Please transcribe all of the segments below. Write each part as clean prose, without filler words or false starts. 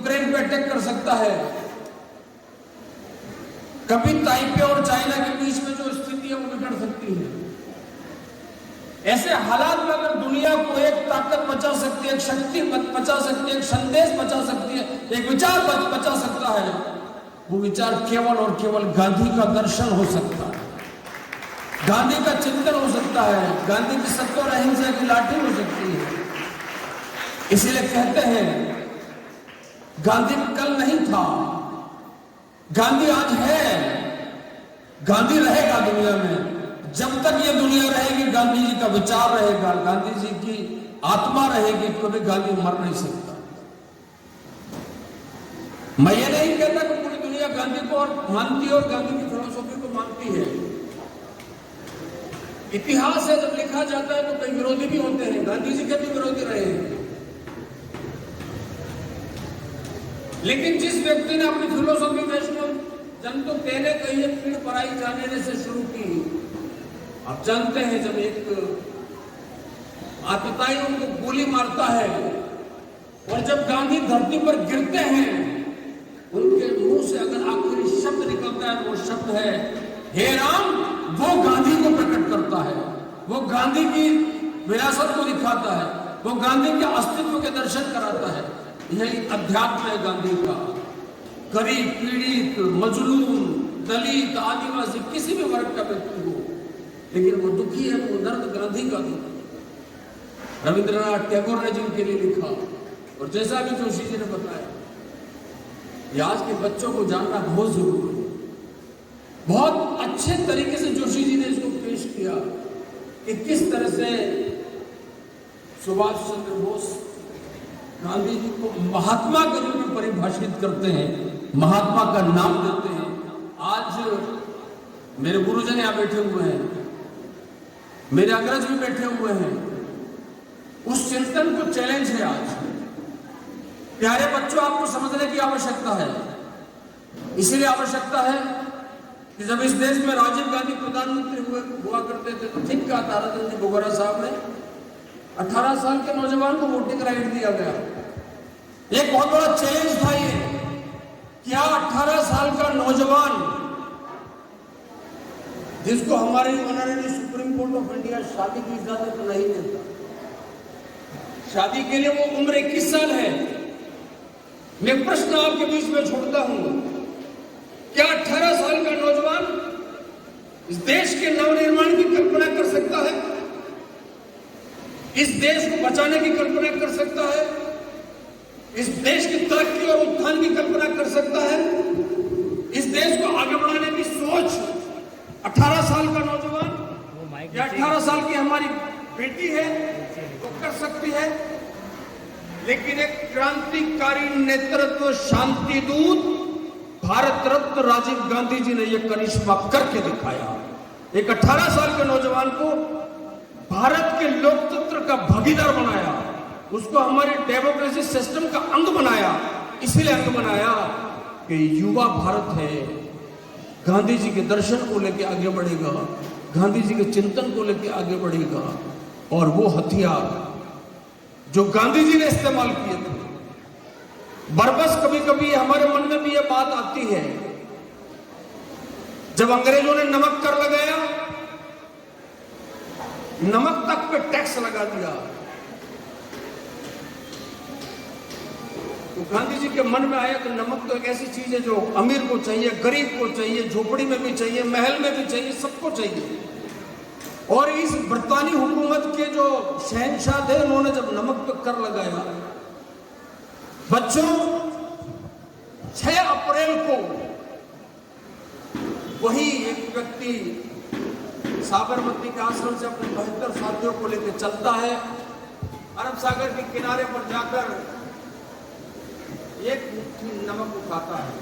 Ukraine पे attack कर सकता है, कभी ताइपे और चाइना के बीच में जो स्थिति है वो बिगड़ सकती है। ऐसे हालात में अगर दुनिया को एक ताकत बचा सकती है, एक शक्ति बचा सकती है, एक संदेश बचा सकती है, एक विचार बचा सकता है, वो विचार केवल और केवल गांधी का दर्शन हो सकता है, गांधी का चिंतन हो सकता है, गांधी की सत्य और अहिंसा की लाठी हो सकती है। इसीलिए कहते हैं गांधी कल नहीं था, गांधी आज है, गांधी रहेगा दुनिया में। जब तक ये दुनिया रहेगी गांधी जी का विचार रहेगा, गांधी जी की आत्मा रहेगी, कभी गांधी मर नहीं सकता। मैं ये नहीं कहता कि पूरी दुनिया गांधी को और मानती है और गांधी की फिलॉसफी को मानती है। इतिहास है, जब लिखा जाता है तो कई विरोधी भी होते हैं, गांधी जी के भी विरोधी रहे हैं। लेकिन जिस व्यक्ति ने अपनी फिलोसॉफी वैष्णव जन तो तेरे कहिए पीड़ पराई जाने से शुरू की। आप जानते हैं जब एक आतताई उनको गोली मारता है और जब गांधी धरती पर गिरते हैं, उनके मुंह से अगर आखिरी शब्द निकलता है, वो शब्द है हे राम, वो गांधी को प्रकट करता है, वो गांधी की विरासत को दिखाता है, वो गांधी के अस्तित्व के दर्शन कराता है। यही अध्यात्म है गांधी का। गरीब, पीड़ित, मजलूम, दलित, आदिवासी, किसी भी वर्ग का व्यक्ति हो, लेकिन वो दुखी है, वो दर्द गांधी का दुख। रविंद्रनाथ टैगोर ने जिनके लिए लिखा, और जैसा भी जोशी जी ने बताया, ये आज के बच्चों को जानना बहुत जरूरी है। बहुत अच्छे तरीके से जोशी जी ने इसको पेश किया कि किस तरह से सुभाष चंद्र बोस गांधी जी को महात्मा के रूप में परिभाषित करते हैं, महात्मा का नाम देते हैं। आज मेरे गुरुजन यहां बैठे हुए हैं, मेरे अग्रज भी बैठे हुए हैं, उस चिंतन को चैलेंज है आज। प्यारे बच्चों, आपको समझने की आवश्यकता है। इसीलिए आवश्यकता है कि जब इस देश में राजीव गांधी प्रधानमंत्री हुआ करते थे तो ठीक कहा ताराचंद जी बोगरा साहब ने, 18 साल के नौजवान को वोटिंग राइट दिया गया। एक बहुत बड़ा चैलेंज था ये, क्या 18 साल का नौजवान, जिसको हमारे honourable supreme court of India शादी की इजाजत नहीं देता, शादी के लिए वो उम्र 21 साल है। मैं प्रश्न आपके बीच में छोड़ता हूं, क्या 18 साल का नौजवान इस देश के नवनिर्माण की कल्पना कर सकता है? इस देश को बचाने की कल्पना कर सकता है? इस देश की तरक्की और उत्थान की कल्पना कर सकता है? इस देश को आगे बढ़ाने की सोच 18 साल का नौजवान या 18 साल की हमारी बेटी है वो कर सकती है। लेकिन एक क्रांतिकारी नेतृत्व, शांति दूत, भारत रत्न राजीव गांधी जी ने यह करिश्मा करके दिखाया। एक 18 साल के नौजवान को भारत के लोकतंत्र का भागीदार बनाया, उसको हमारे डेमोक्रेसी सिस्टम का अंग बनाया। इसीलिए अंग बनाया कि युवा भारत है, गांधी जी के दर्शन को लेकर आगे बढ़ेगा, गांधी जी के चिंतन को लेकर आगे बढ़ेगा। और वो हथियार जो गांधी जी ने इस्तेमाल किए थे, बरबस कभी कभी हमारे मन में भी ये बात आती है, जब अंग्रेजों ने नमक कर लगाया, नमक तक पे टैक्स लगा दिया, तो गांधी जी के मन में आया कि नमक तो एक ऐसी चीज है जो अमीर को चाहिए, गरीब को चाहिए, झोपड़ी में भी चाहिए, महल में भी चाहिए, सबको चाहिए। और इस ब्रितानी हुकूमत के जो शहंशाह थे, उन्होंने जब नमक पे कर लगाया, बच्चों 6 अप्रैल को वही एक व्यक्ति साबरमती के आश्रम से अपने 72 साथियों को लेकर चलता है, अरब सागर के किनारे पर जाकर एक मुट्ठी नमक उठाता है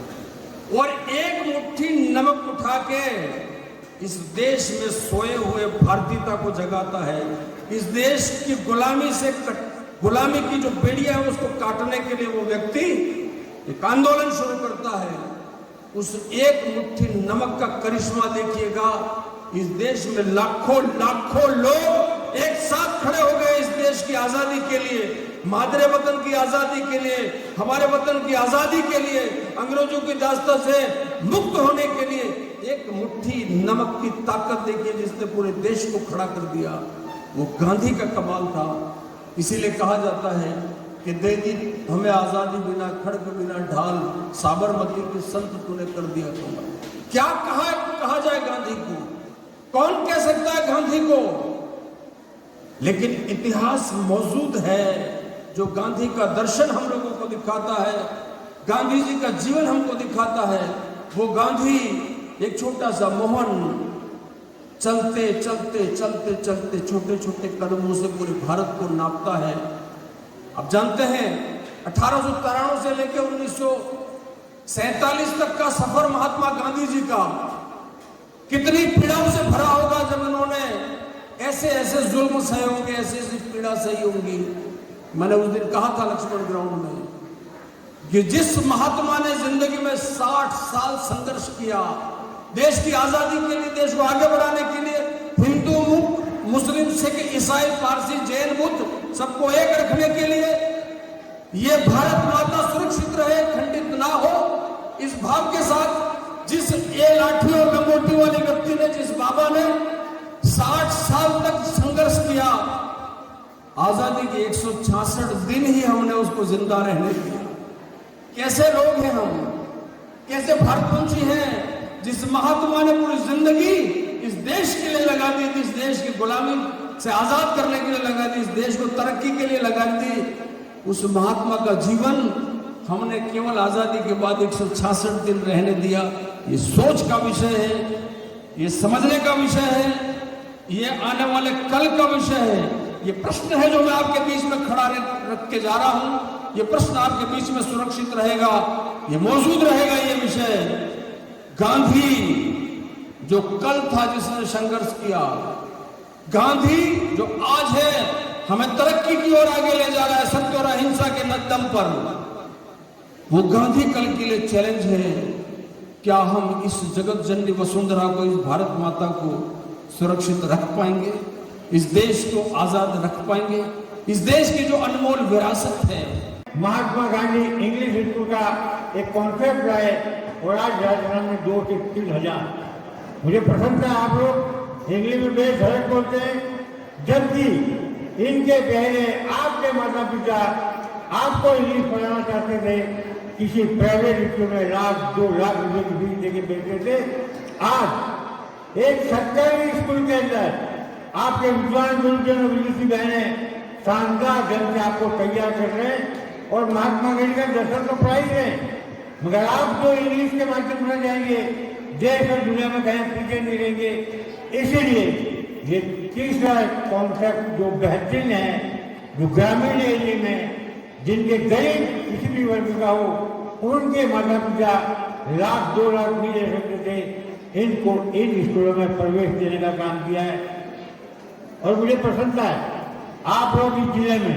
और एक मुट्ठी नमक उठा के इस देश में सोए हुए भारतीयता को जगाता है। इस देश की गुलामी की जो बेड़ियां है उसको काटने के लिए वो व्यक्ति एक आंदोलन शुरू करता है। उस एक मुट्ठी नमक का करिश्मा देखिएगा, इस देश में लाखों लाखों लोग एक साथ खड़े हो गए इस देश की आजादी के लिए, मादरे वतन की आजादी के लिए, हमारे वतन की आजादी के लिए, अंग्रेजों की दास्ता से मुक्त होने के लिए। एक मुट्ठी नमक की ताकत देखिए जिसने पूरे देश को खड़ा कर दिया, वो गांधी का कमाल था। इसीलिए कहा जाता है कि दे दी हमें आजादी बिना खड़ग बिना ढाल, साबरमती के संत तूने कर दिया कमाल। क्या कहा जाए गांधी को, कौन कह सकता है गांधी को? लेकिन इतिहास मौजूद है जो गांधी का दर्शन हम लोगों को दिखाता है, गांधी जी का जीवन हमको दिखाता है। वो गांधी एक छोटा सा मोहन, चलते चलते चलते चलते छोटे छोटे कदमों से पूरे भारत को नापता है। अब जानते हैं 1893 से लेकर 1947 तक का सफर महात्मा गांधी जी का कितनी पीड़ाओं से भरा होगा, जब इन्होंने ऐसे ऐसे जुल्म सहे होंगे, ऐसे ऐसी पीड़ा सही होंगी। मैंने उस दिन कहा था लक्ष्मण ग्राउंड में कि जिस महात्मा ने जिंदगी में 60 साल संघर्ष किया देश की आजादी के लिए, देश को आगे बढ़ाने के लिए, हिंदू मुस्लिम सिख ईसाई पारसी जैन बुद्ध सबको एक रखने के लिए, ये भारत माता सुरक्षित रहे, खंडित ना हो, इस भाव के साथ जिस ये लाठी और लंगोटी वाले व्यक्ति ने, जिस बाबा ने 60 साल तक संघर्ष किया, आजादी के 166 दिन ही हमने उसको जिंदा रहने दिया। कैसे लोग हैं हम, कैसे भारतवंशी हैं जिस महात्मा ने पूरी जिंदगी इस देश के लिए लगा दी, इस देश की गुलामी से आजाद करने के लिए लगा दी, इस देश को तरक्की के लिए लगा दी। उस महात्मा का जीवन हमने केवल आजादी के बाद 166 दिन रहने दिया। ये सोच का विषय है, ये समझने का विषय है, ये आने वाले कल का विषय है। ये प्रश्न है जो मैं आपके बीच में खड़ा रख के जा रहा हूं। ये प्रश्न आपके बीच में सुरक्षित रहेगा, ये मौजूद रहेगा। ये विषय गांधी जो कल था जिसने संघर्ष किया, गांधी जो आज है हमें तरक्की की ओर आगे ले जा रहा है सत्य और अहिंसा के दम पर, वो गांधी कल के लिए चैलेंज है। क्या हम इस जगत जननी वसुंधरा को, इस भारत माता को सुरक्षित रख पाएंगे, इस देश को आजाद रख पाएंगे, इस देश की जो अनमोल विरासत है। महात्मा गांधी इंग्लिश स्कूल का एक कॉन्सेप्ट लाए और आज राजस्थान में 2 से 3 हजार। मुझे पसंद है आप लोग इंग्लिश में बेसड़क बोलते हैं, जबकि इनके पहले आपके माता पिता आपको इंग्लिश पढ़ाना चाहते थे, किसी प्राइवेट स्कूल में 1,00,000-2 लाख रुपए की फीस देके भेजते थे। आज एक सरकारी स्कूल के अंदर आपके विद्वान गुरुजन और विदेशी बहनें शानदार ढंग से आपको तैयार कर रहे हैं और महात्मा गांधी का दर्शन तो पढ़ाई रहे, मगर आप जो इंग्लिश के माध्यम से जाएंगे देश और दुनिया में कहीं पीछे नहीं रहेंगे। इसीलिए ये तीसरा कॉन्सेप्ट जो बेहतरीन है, जो ग्रामीण एरिया में जिनके गरीब किसी भी वर्ग का हो, उनके माता पिता 1,00,000-2 लाख नहीं दे सकते थे, इनको इन स्कूलों में प्रवेश देने का काम किया है। और मुझे प्रसन्नता है आप लोग इस जिले में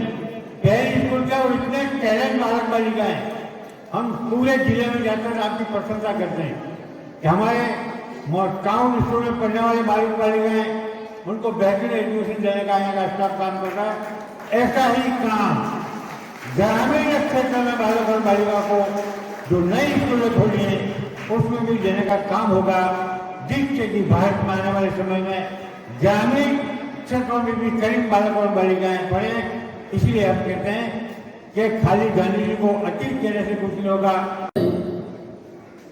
पहले स्कूल का और इतने टैलेंट बालक बालिका है, हम पूरे जिले में जाकर आपकी प्रशंसा करते हैं कि हमारे टाउन स्कूल में पढ़ने वाले बालक बालिकाएं उनको बेहतर एजुकेशन देने का यहाँ का स्टाफ काम कर रहा है। ऐसा ही काम ग्रामीण क्षेत्र में बालक और बालिका को जो नई स्कूलें खोली हैं उसमें भी देने का काम होगा, जिससे कि भारत में आने वाले समय में ग्रामीण क्षेत्रों में भी करीब बालक और बालिकाएं पढ़े। इसलिए हम कहते हैं कि खाली गांधी जी को अतीत कहने से कुछ नहीं होगा।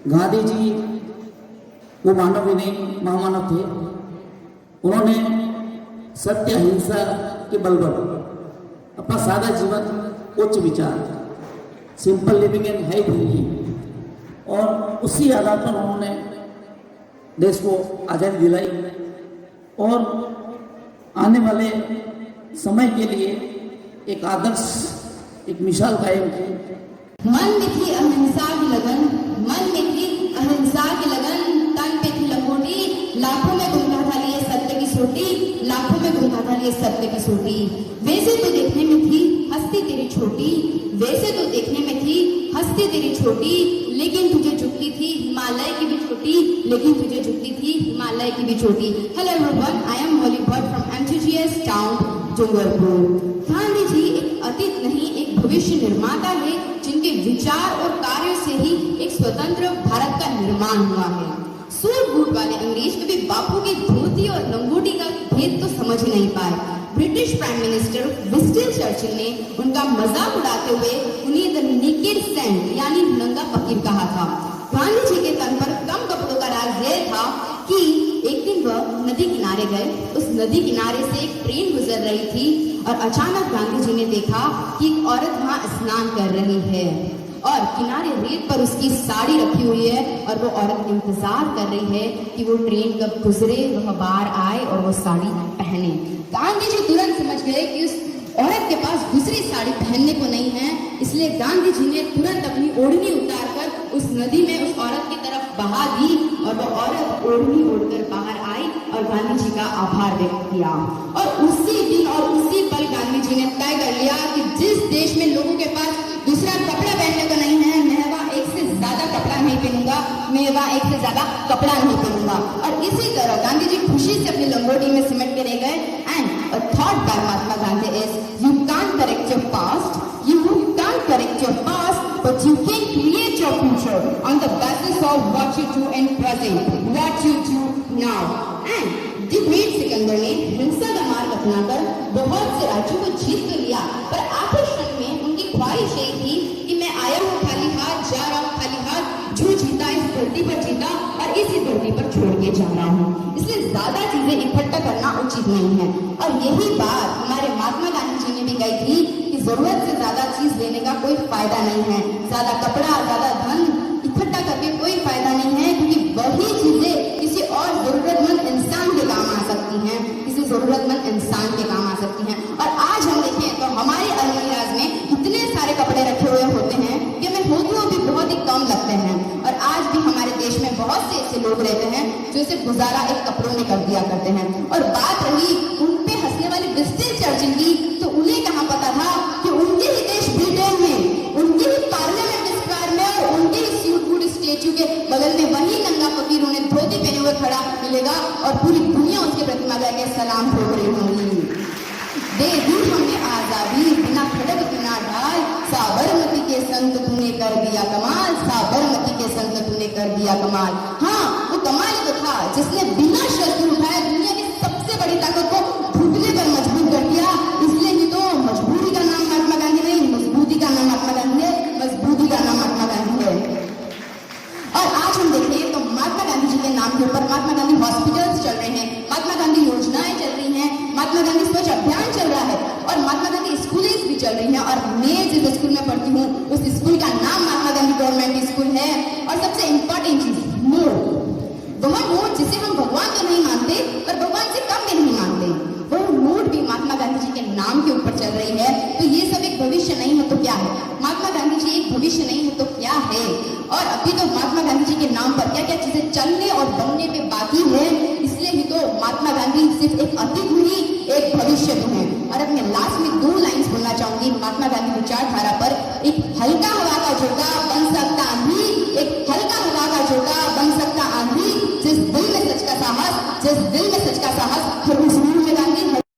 गांधी जी वो मानव ही नहीं महामानव थे। उन्होंने सत्य अहिंसा के बल पर अपना सादा जीवन, उच्च विचार, simple living and high thinking, और उसी आधार पर उन्होंने देश को आजादी दिलाई और आने वाले समय के लिए एक आदर्श, एक मिसाल कायम की। मन में थी अहिंसा की लगन, मन में थी अहिंसा की लगन, तन पे थी लंगोटी, लाखों में घूमता था लिए सत्य की सोटी, लाखों में घूमता था लिए सत्य की सोटी। वैसे तो देखने में थी हस्ती तेरी छोटी, वैसे तो देखने में थी हस्ती तेरी छोटी, लेकिन तुझे झुकती थी हिमालय की भी छोटी, लेकिन तुझे झुकती थी हिमालय की भी छोटी। Hello everyone, I am holy bird from contiguous town Dungarpur. Gandhi ji एक अतीत नहीं, एक भविष्य निर्माता है, जिनके विचार और कार्यों से ही एक स्वतंत्र भारत का निर्माण हुआ है। सूट बूट वाले अंग्रेज कभी बापू की धोती और लंगोटी का भेद तो समझ ही नहीं पाए। British prime minister Winston Churchill ने उनका मजाक उड़ाते हुए उन्हें द नेकेड सेंट यानी नंगा फकीर कहा था। गांधी जी के तन पर कम कपड़ों का राज यह था कि एक दिन वह नदी किनारे गए। उस नदी किनारे से एक ट्रेन गुजर रही थी और अचानक गांधी जी ने देखा कि एक औरत वहां स्नान कर रही है और किनारे रेत पर उसकी साड़ी रखी हुई है और वो औरत इंतजार कर रही है कि वो ट्रेन कब गुजरे, वह बाहर आए और वो साड़ी पहने। गांधी जी तुरंत समझ गए कि उस औरत के पास दूसरी साड़ी पहनने को नहीं है, इसलिए गांधी जी ने तुरंत अपनी ओढ़नी उतारकर उस नदी में उस औरत की तरफ बहा दी और वो औरत ओढ़नी ओढ़कर बाहर आई और गांधी जी का आभार व्यक्त किया। और उसी दिन और उसी पल गांधी जी ने तय कर लिया कि जिस देश में लोगों के पास दूसरा कपड़ा पहनने को नहीं है, मैं वहां एक से ज्यादा कपड़ा नहीं पहनूंगा, मैं वहां एक से ज्यादा कपड़ा नहीं पहनूंगा। और इसी तरह गांधी जी खुशी से अपनी लंगोटी में सिमट के रह गए। And a thought bye Mahatma Gandhi is you can't correct your past, you can't correct your past, but you can create your future on the basis of what you do in present, what you do now. And the great Sikandar ने हिंसा का मार्ग अपनाकर बहुत से राज्यों को जीत कर लिया, पर आखिर क्षण में उनकी ख्वाहिश यही थी कि मैं आया हूँ खाली हाथ, जा रहा हूँ खाली हाथ, जो जीता इस धरती पर जीता और इसी धरती पर छोड़ के जा रहा हूँ। इसलिए ज्यादा चीजें इकट्ठा करना उचित नहीं है। और यही बात हमारे महात्मा गांधी जी ने भी कही थी कि जरूरत से ज्यादा चीज लेने का कोई फायदा नहीं है, ज्यादा कपड़ा, ज्यादा धन इकट्ठा करके कोई फायदा नहीं है, क्योंकि वही चीजें किसी और जरूरतमंद इंसान के काम आ सकती हैं, किसी जरूरतमंद इंसान के काम आ सकती हैं। और आज हम देखें तो हमारे अलमीराज में इतने सारे कपड़े रखे हुए होते हैं कि हमें होते हुए भी बहुत ही कम लगते हैं। और आज भी हमारे देश में बहुत से ऐसे लोग रहते हैं जो इसे गुजारा एक कपड़ों में कर दिया करते हैं। और बात रही उन पे हंसने वाले विंस्टन चर्चिल की, तो उन्हें कहाँ पता था कि उनके ही देश ब्रिटेन में, उनके ही पार्लियामेंट स्क्वायर में और उनके ही सूट बूट स्टेच्यू के बगल में वही नंगा फकीर उन्हें धोती पहने हुए खड़ा मिलेगा और पूरी दुनिया उसके प्रतिमा करके सलाम ठोक रही होगी। दे दी हमें आजादी बिना खड़ग बिना ढाल, साबरमती के संत तूने कर दिया कमाल, साबरमती के संत तूने कर दिया कमाल। हाँ, वो कमाल तो था जिसने बिना शस्त्र उठाए दुनिया की सबसे बड़ी ताकत को घुटने पर मजबूत कर दिया। इसलिए ही तो मजबूरी का नाम महात्मा गांधी नहीं, मजबूती का नाम महात्मा गांधी है, मजबूती का नाम महात्मा गांधी है। और आज हम देखें तो महात्मा गांधी जी के नाम के ऊपर महात्मा गांधी हॉस्पिटल्स चल रहे हैं, महात्मा गांधी योजनाएं चल रही हैं, महात्मा गांधी स्वच्छ अभियान चल रहा है और महात्मा गांधी स्कूलें भी चल रही हैं। और मैं जिस स्कूल में पढ़ती हूँ उस स्कूल का नाम महात्मा गांधी गवर्नमेंट स्कूल है। और सबसे इंपॉर्टेंट चीज नोट, वह नोट जिसे हम भगवान तो नहीं मानते पर भगवान से कम भी नहीं मानते, वो नोट भी महात्मा गांधी जी के नाम के ऊपर चल रही है। तो ये सब एक भविष्य नहीं है तो क्या है? महात्मा गांधी जी एक भविष्य नहीं है तो क्या है? और अभी तो महात्मा गांधी जी के नाम पर क्या क्या चीजें चलने और बनने पे बाकी है, इसलिए ही तो महात्मा गांधी सिर्फ एक अतीत नहीं, एक भविष्य भी है। और अब मैं लास्ट में 2 लाइन्स बोलना चाहूंगी महात्मा गांधी विचारधारा पर। एक हल्का हवा का झोंका बन सकता आंधी, एक हल्का हवा का झोंका बन सकता आंधी, जिस दिल में सच का साहस, जिस दिल में सच का साहस, हर उस रूह में गांधी